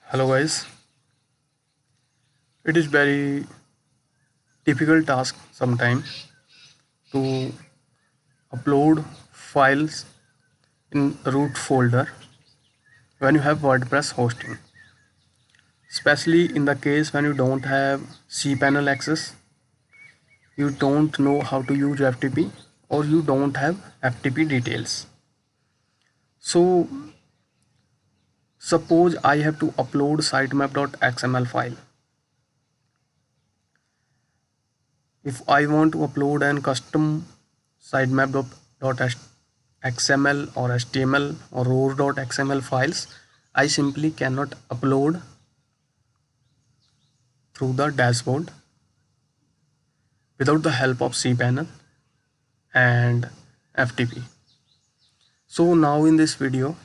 Hello guys, it is very difficult task sometimes to upload files in root folder when you have WordPress hosting, especially in the case when you don't have cPanel access, you don't know how to use FTP or you don't have FTP details. So suppose I have to upload sitemap.xml file. If I want to upload an custom sitemap.xml or HTML or rows.xml files, I simply cannot upload through the dashboard without the help of cPanel and FTP. So now in this video,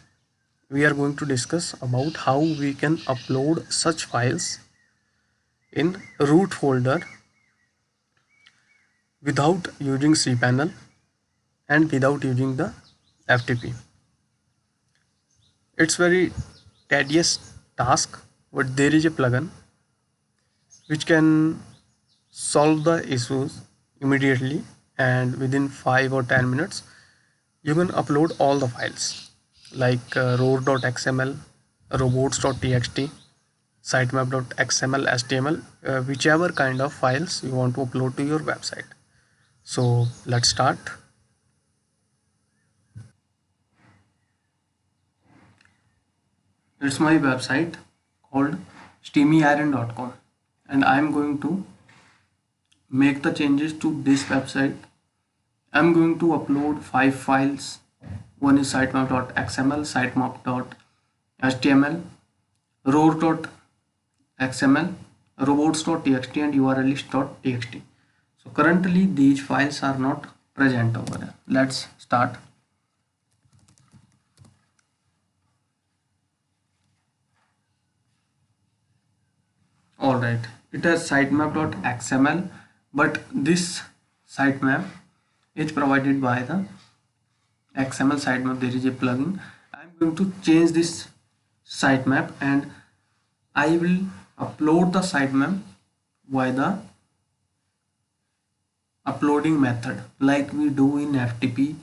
we are going to discuss about how we can upload such files in root folder without using cPanel and without using the FTP. It's very tedious task, but there is a plugin which can solve the issues immediately, and within 5 or 10 minutes you can upload all the files like rows.xml, robots.txt, sitemap.xml, HTML, whichever kind of files you want to upload to your website. So let's start. It's my website called steamyiron.com, and I'm going to make the changes to this website. I'm going to upload 5 files. One is sitemap.xml, sitemap.html, rows.xml, robots.txt, and urls.txt. So currently these files are not present over there. Let's start. Alright, it has sitemap.xml, but this sitemap is provided by the XML sitemap. There is a plugin. I'm going to change this sitemap and I will upload the sitemap via the uploading method like we do in FTP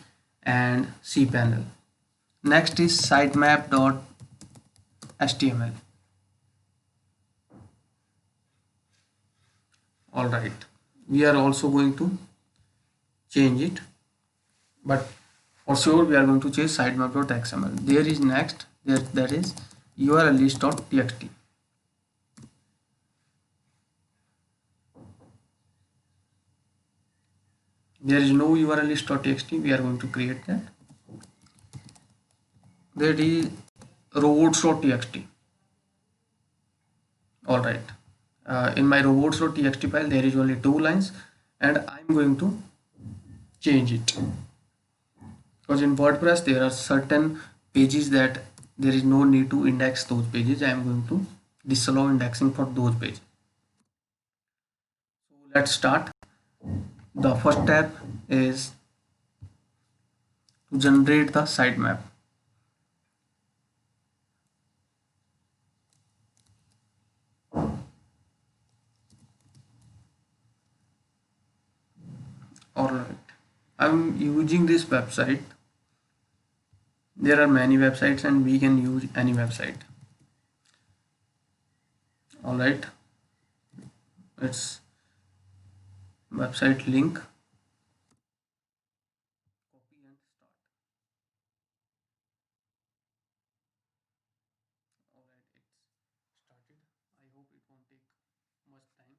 and cPanel. Next is sitemap.html. Alright, we are also going to change it, but for sure we are going to change sitemap.xml. There is next, that is urls.txt. There is no urls.txt, we are going to create that. That is robots.txt. Alright, in my robots.txt file there is only 2 lines and I'm going to change it, because in WordPress there are certain pages that there is no need to index those pages. I am going to disallow indexing for those pages. So let's start. The first step is to generate the sitemap. Alright, I'm using this website. There are many websites and we can use any website. Alright, it's website link. Copy and start. Alright, it's started. I hope it won't take much time.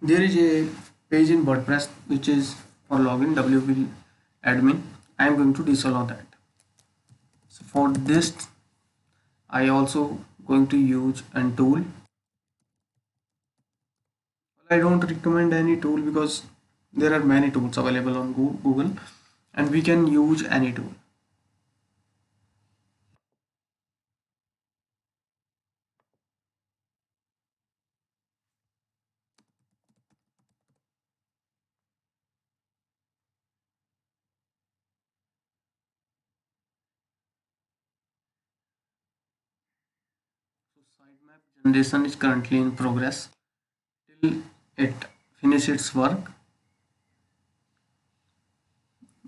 There is a page in WordPress which is for login, WP admin. I am going to disallow that. So for this I also going to use a tool. I don't recommend any tool because there are many tools available on Google, and we can use any tool. So sitemap generation is currently in progress. Till it finishes its work,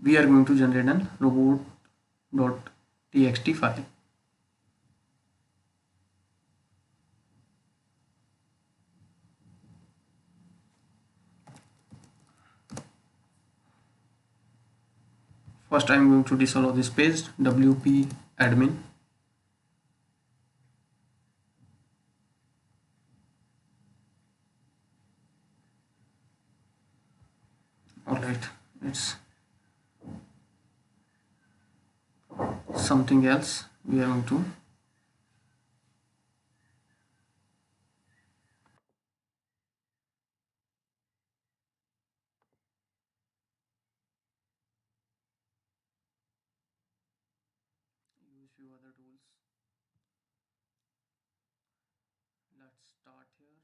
we are going to generate an robot.txt file. First, I am going to disallow this page wp admin. Alright, it's something else. We are going to use few other tools. Let's start here.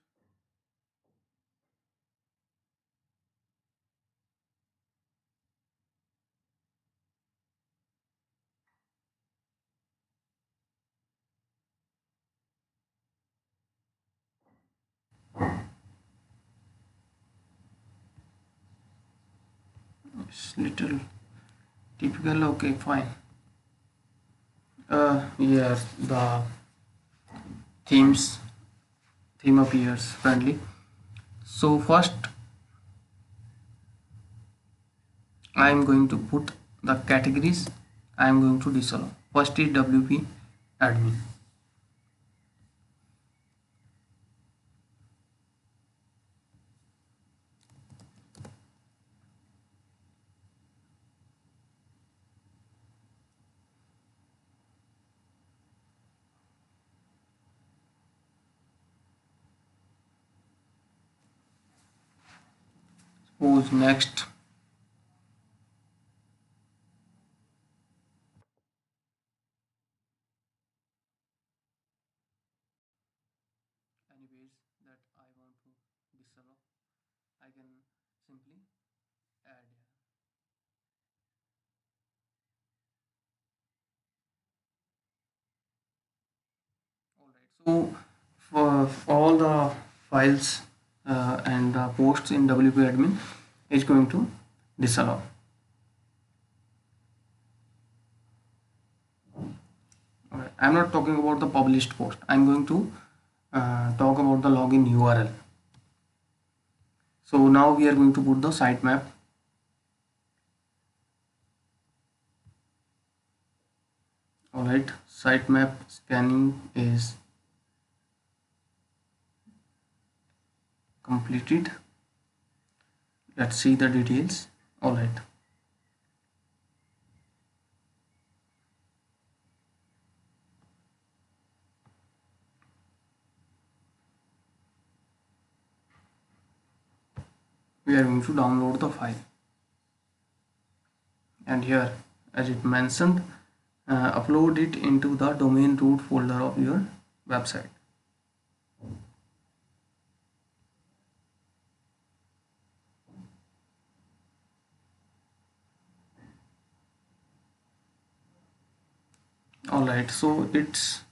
It's little typical. Okay, fine. Yes, the themes theme appears friendly. So first, I am going to put the categories I am going to disallow. First is WP admin. Who's next? Anyways, that I want to disallow, I can simply add here. Alright, so for all the files and the posts in WP admin is going to disallow. Alright, I'm not talking about the published post. I'm going to talk about the login URL. So now we are going to put the sitemap. Alright, sitemap scanning is completed. Let's see the details. Alright. We are going to download the file. And here, as it mentioned, upload it into the domain root folder of your website. Alright, so it's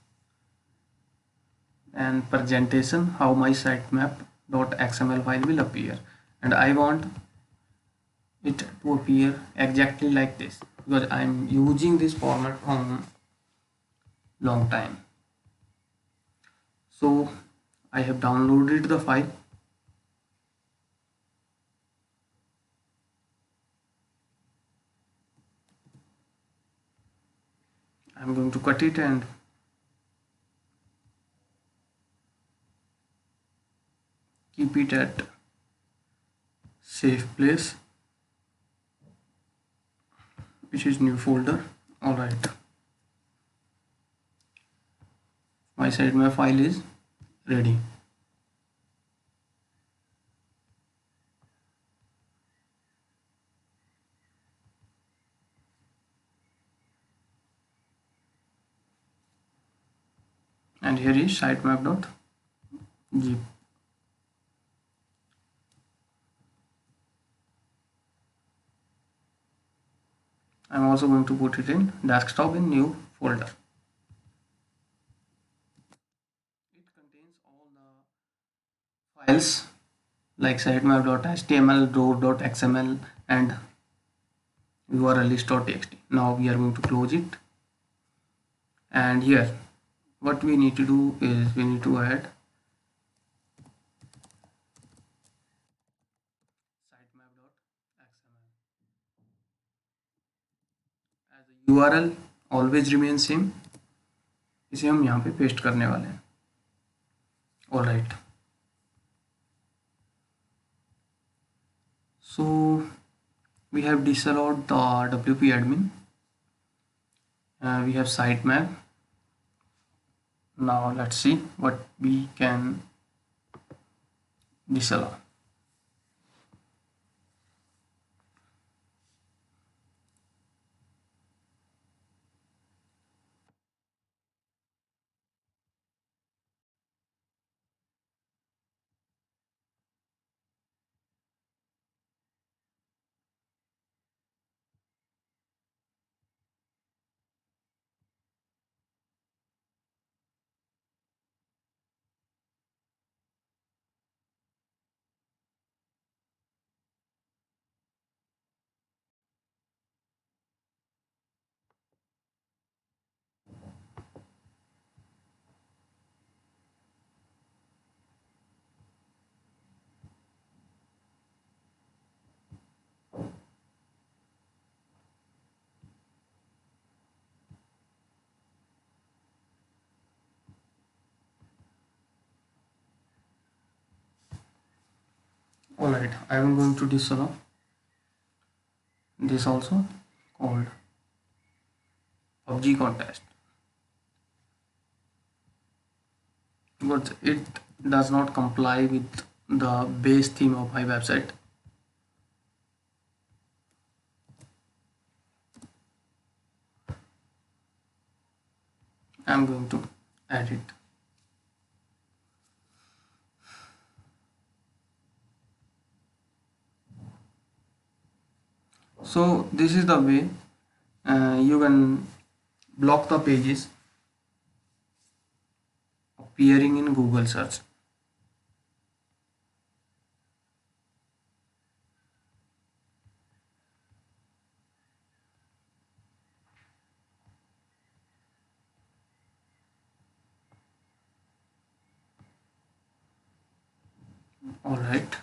an presentation how my sitemap.xml file will appear, and I want it to appear exactly like this because I'm using this format from long time. So I have downloaded the file. I'm going to cut it and keep it at safe place, which is new folder. Alright, my sitemap file is ready. and here is sitemap.zip. I'm also going to put it in desktop in new folder. It contains all the files like sitemap.html, row.xml and url.txt. Now we are going to close it, and here what we need to do is we need to add sitemap.xml as the URL always remains same. इसे हम यहाँ पे paste करने वाले हैं. All right. So we have disallowed the WP admin. We have sitemap. Now let's see what we can disallow. Alright, I am going to disallow this also, called PUBG contest, but it does not comply with the base theme of my website. I am going to add it. So this is the way you can block the pages appearing in Google search. Alright,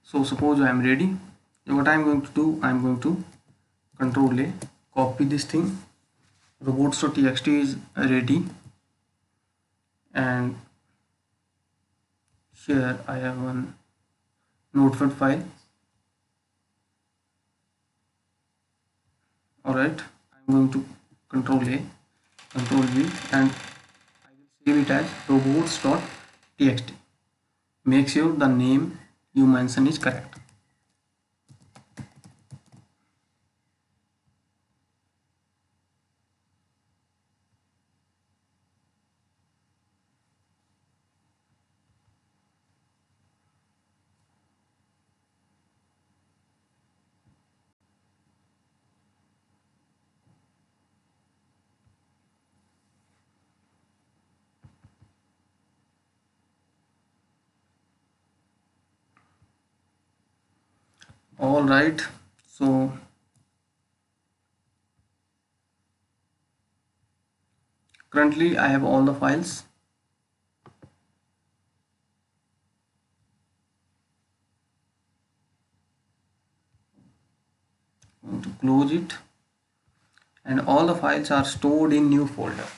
so suppose I am ready. What I am going to do, I am going to Control A, copy this thing. Robots.txt is ready, and here I have one notepad file. Alright, I'm going to Control A, Control V, and I will save it as robots.txt. Make sure the name you mention is correct. Alright, so currently I have all the files. I'm going to close it, and all the files are stored in new folder.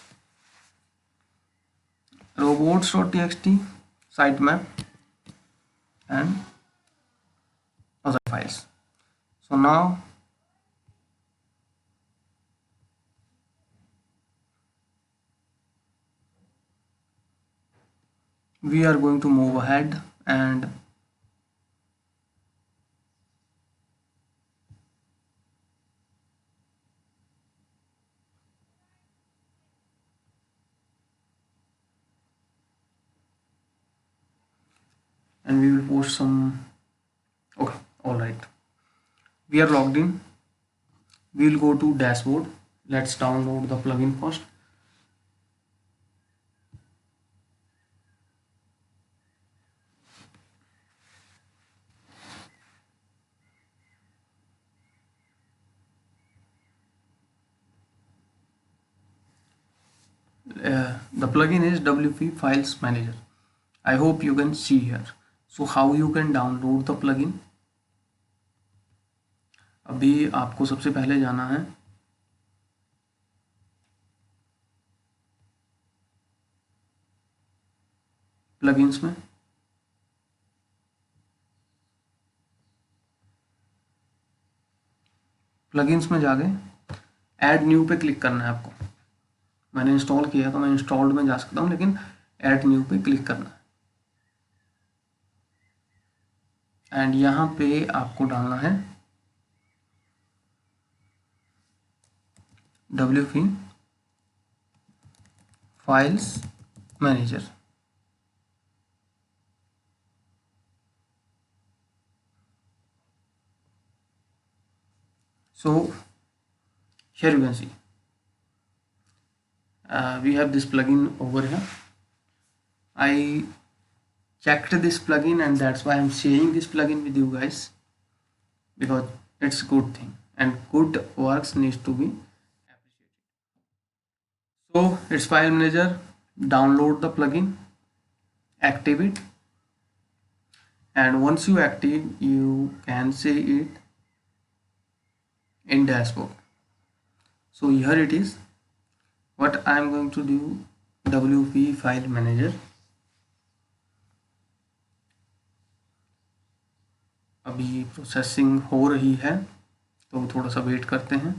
Robots.txt, sitemap, and other files. So now we are going to move ahead and and we will post some. Okay, all right, we are logged in. We will go to dashboard. Let's download the plugin first. The plugin is WP Files Manager. I hope you can see here. So how you can download the plugin? अभी आपको सबसे पहले जाना है plugins में। Plugins में जाके add new पे क्लिक करना है आपको। मैंने इंस्टॉल किया तो मैं इंस्टॉल्ड में जा सकता हूँ, लेकिन ऐड न्यू पे क्लिक करना है। एंड यहाँ पे आपको डालना है WP files manager. So here you can see we have this plugin over here. I checked this plugin and that's why I'm sharing this plugin with you guys, because it's good thing and good works needs to be appreciated. So it's file manager. Download the plugin, active it, and once you active you can see it in dashboard. So here it is. What I am going to do, WP file manager. अभी processing हो रही है तो थोड़ा सा wait करते हैं।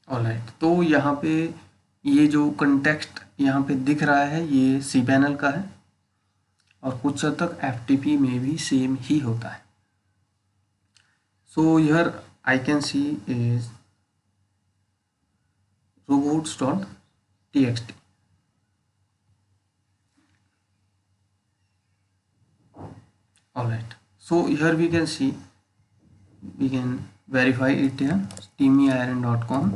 Alright, तो यहाँ पे ये जो कंटेक्स्ट यहाँ पे दिख रहा है ये cPanel का है और कुछ हद तक FTP में भी सेम ही होता है। So here I can see is robots.txt. Alright, so here we can see, we can verify it here, steamyiron.com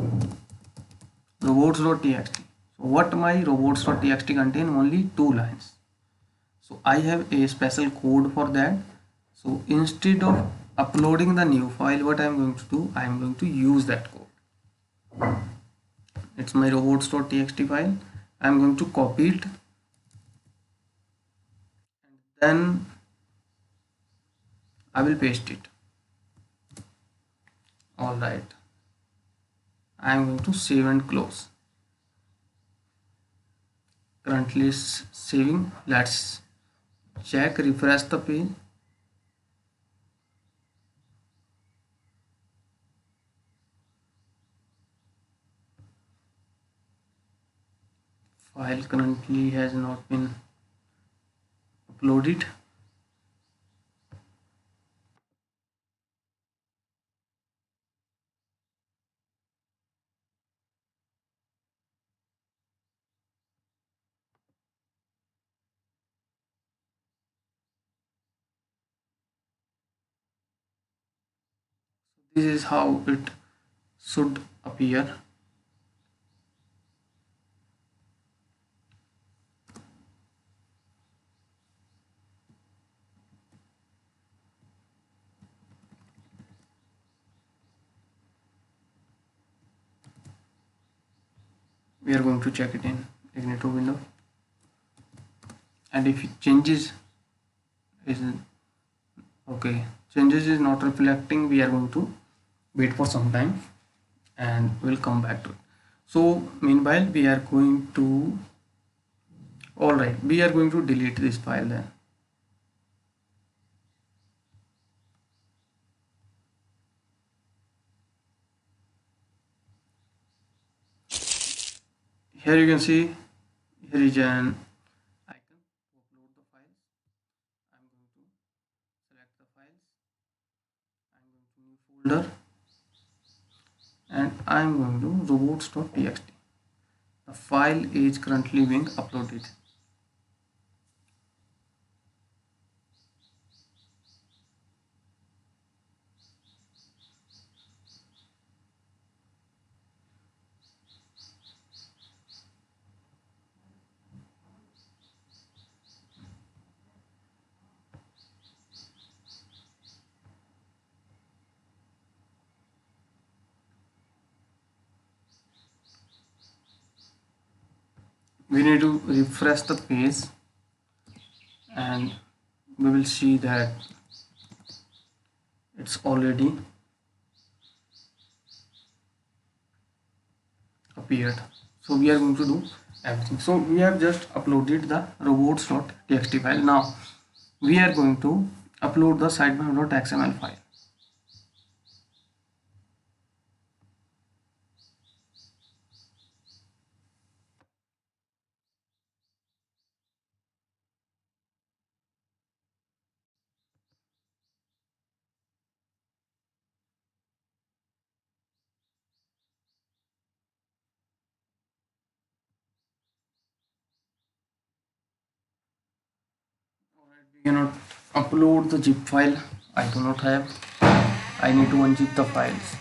robots.txt. So what my robots.txt contain? Only 2 lines. So I have a special code for that. So instead of uploading the new file, what I am going to do, I am going to use that code. It's my robots.txt file. I am going to copy it and then I will paste it. All right, I am going to save and close. Currently saving. Let's check, refresh the page. File currently has not been uploaded. This is how it should appear. We are going to check it in Ignito window, and if it changes is okay, changes is not reflecting, we are going to wait for some time and we'll come back to it. So meanwhile we are going to, all right, we are going to delete this file then. Here you can see, here is an icon to upload the files. I'm going to select the files. I'm going to new folder and I'm going to robots.txt. The file is currently being uploaded. We need to refresh the page and we will see that it's already appeared. So we are going to do everything. So we have just uploaded the robots.txt file. Now we are going to upload the sitemap.xml file. We cannot upload the zip file. I do not have. I need to unzip the files.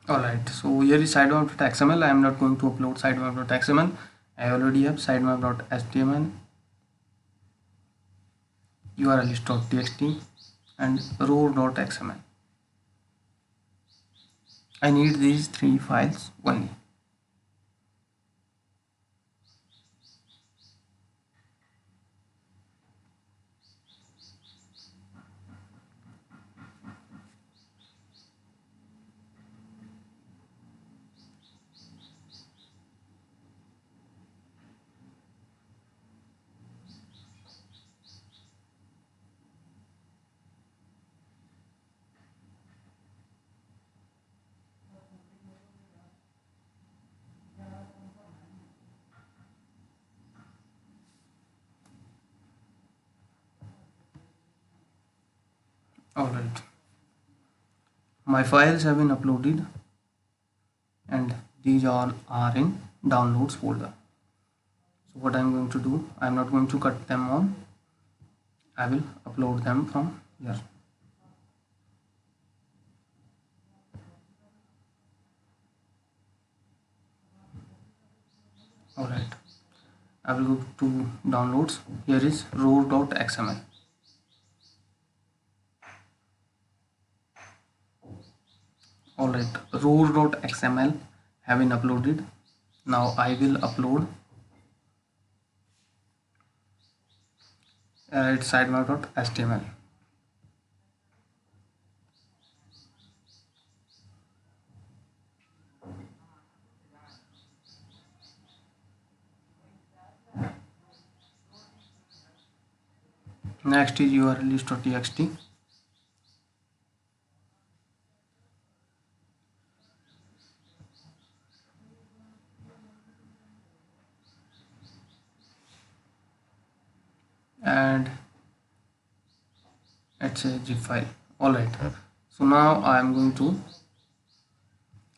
Alright, so here is sitemap.xml. I am not going to upload sitemap.xml. I already have sitemap.html, urls.txt and roar.xml. I need these three files only. Alright, my files have been uploaded and these all are in downloads folder. So what I'm going to do, I'm not going to cut them all. I will upload them from here. Alright, I will go to downloads. Here is roar.xml. Alright, roar.xml have been uploaded. Now I will upload it's sitemap.html. Next is urls.txt. And it's a zip file. Alright, so now I am going to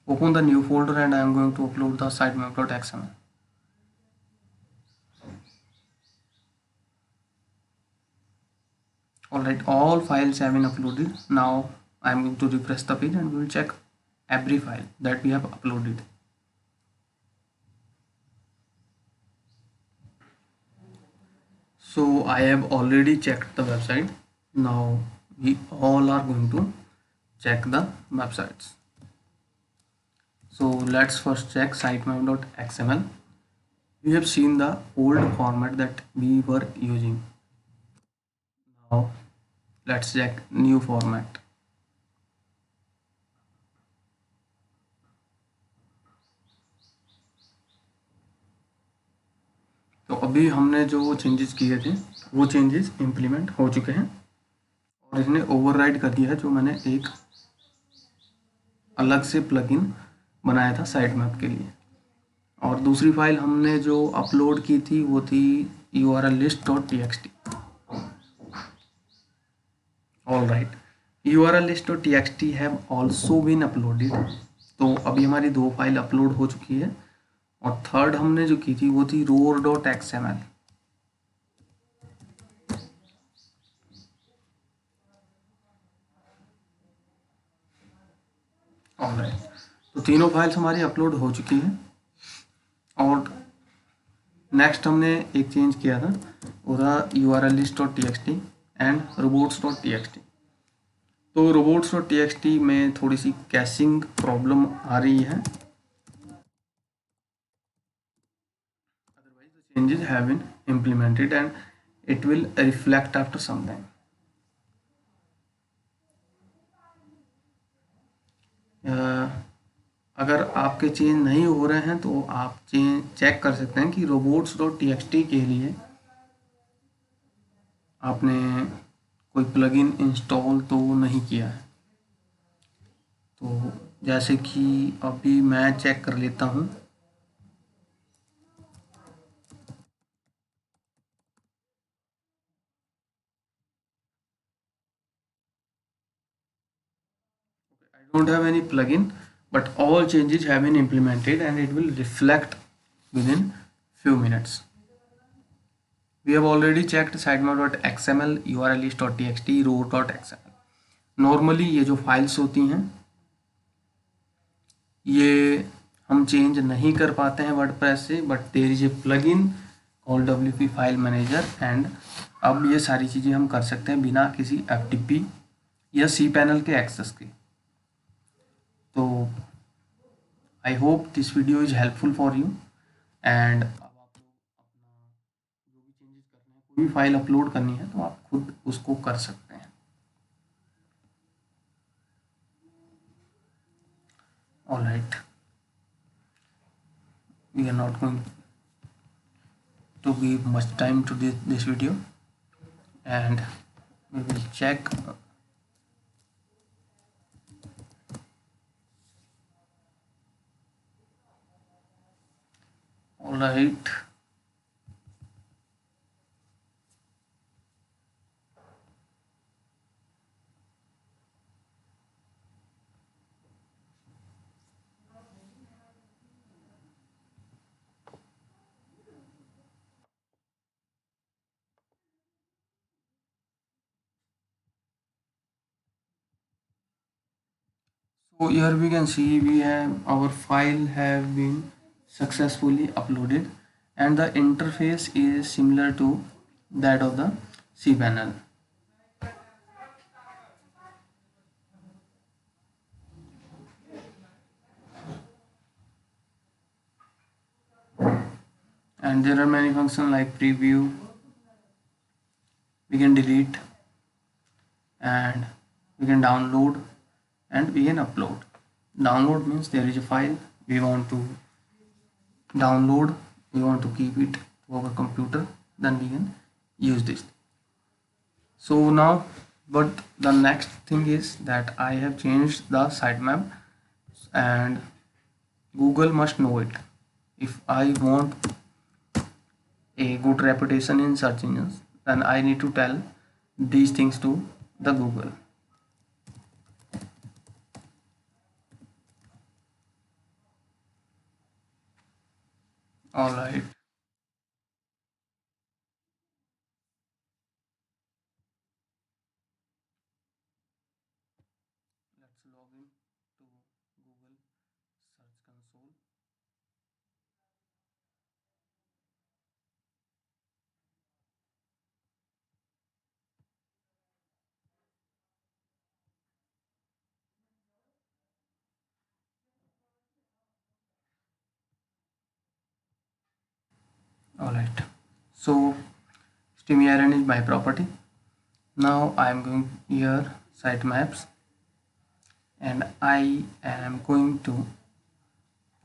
open the new folder and I am going to upload the sitemap.xml. Alright, all files have been uploaded. Now I am going to refresh the page and we will check every file that we have uploaded. So I have already checked the website. Now we all are going to check the websites. So let's first check sitemap.xml. We have seen the old format that we were using. Now let's check new format. तो अभी हमने जो changes किए थे वो changes implement हो चुके हैं और इसने ओवरराइड कर दिया है जो मैंने एक अलग से प्लगइन बनाया था साइट मैप के लिए। और दूसरी फाइल हमने जो अपलोड की थी वो थी urllist.txt। All right, urllist.txt have also been uploaded. तो अभी हमारी 2 फाइल अपलोड हो चुकी है और थर्ड हमने जो की थी वो थी roar.xml। ऑल राइट, तो तीनों फाइल्स हमारी अपलोड हो चुकी हैं और नेक्स्ट हमने एक चेंज किया था वो था urllist.txt एंड robots.txt। तो robots.txt में थोड़ी सी कैशिंग प्रॉब्लम आ रही है, otherwise the changes have been implemented and it will reflect after some time। अगर आपके चेंज नहीं हो रहे हैं तो आप चेक कर सकते हैं कि robots.txt के लिए आपने कोई प्लगइन इंस्टॉल तो नहीं किया है। तो जैसे कि अभी मैं चेक कर लेता हूँ। I don't have any plugin, but all changes have been implemented and it will reflect within few minutes. We have already checked sitemap.xml, urllist.txt, roar.xml। Normally ये जो फाइल्स होती हैं ये हम चेंज नहीं कर पाते हैं वर्डप्रेस से, but there is a plugin called wp file manager and अब ये सारी चीज़ें हम कर सकते हैं बिना किसी ftp या cpanel के एक्सेस के। तो I hope this video is helpful for you and अब आप लोग अपना जो भी चेंजेस करने हैं, कोई भी फाइल अपलोड करनी है तो आप खुद उसको कर सकते हैं। All right, we are not going to give much time to this video and we will check। all right, so here we can see we have our file have been successfully uploaded and the interface is similar to that of the cpanel। and there are many functions like preview, we can delete and we can download and we can upload। Download means there is a file we want to download, we want to keep it to our computer, then we can use this। So now but the next thing is that I have changed the sitemap and Google must know it if I want a good reputation in search engines, then I need to tell these things to the Google। all right, let's log in to Google search console। all right, so SteamRN is my property। now I am going here sitemaps and I am going to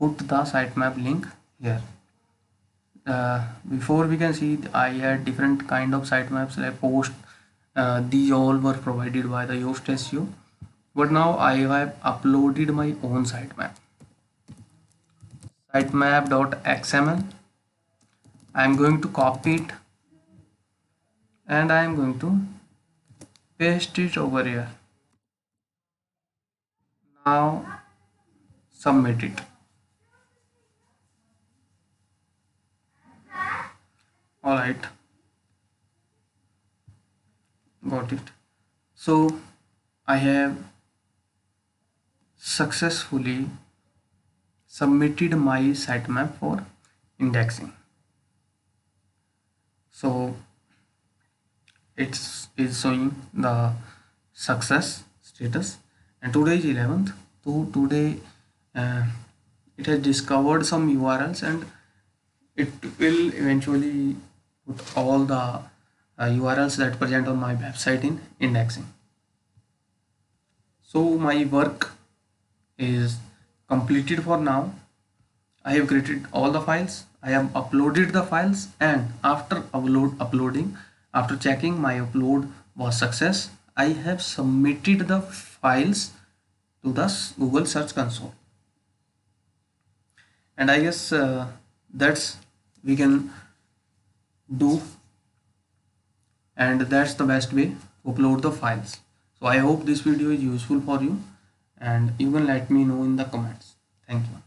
put the sitemap link here। Before we can see, I had different kind of sitemaps like post. These all were provided by the Yoast SEO, but now I have uploaded my own sitemap.xml. I am going to copy it and I am going to paste it over here. Now submit it. All right, got it. So I have successfully submitted my sitemap for indexing. So it's is showing the success status, and today is 11th. So today uh, it has discovered some URLs, and it will eventually put all the URLs that present on my website in indexing. So my work is completed for now. I have created all the files, I have uploaded the files, and after uploading, after checking my upload was success, I have submitted the files to the Google Search Console. And I guess that's we can do, and that's the best way to upload the files. So I hope this video is useful for you, and you can let me know in the comments. Thank you.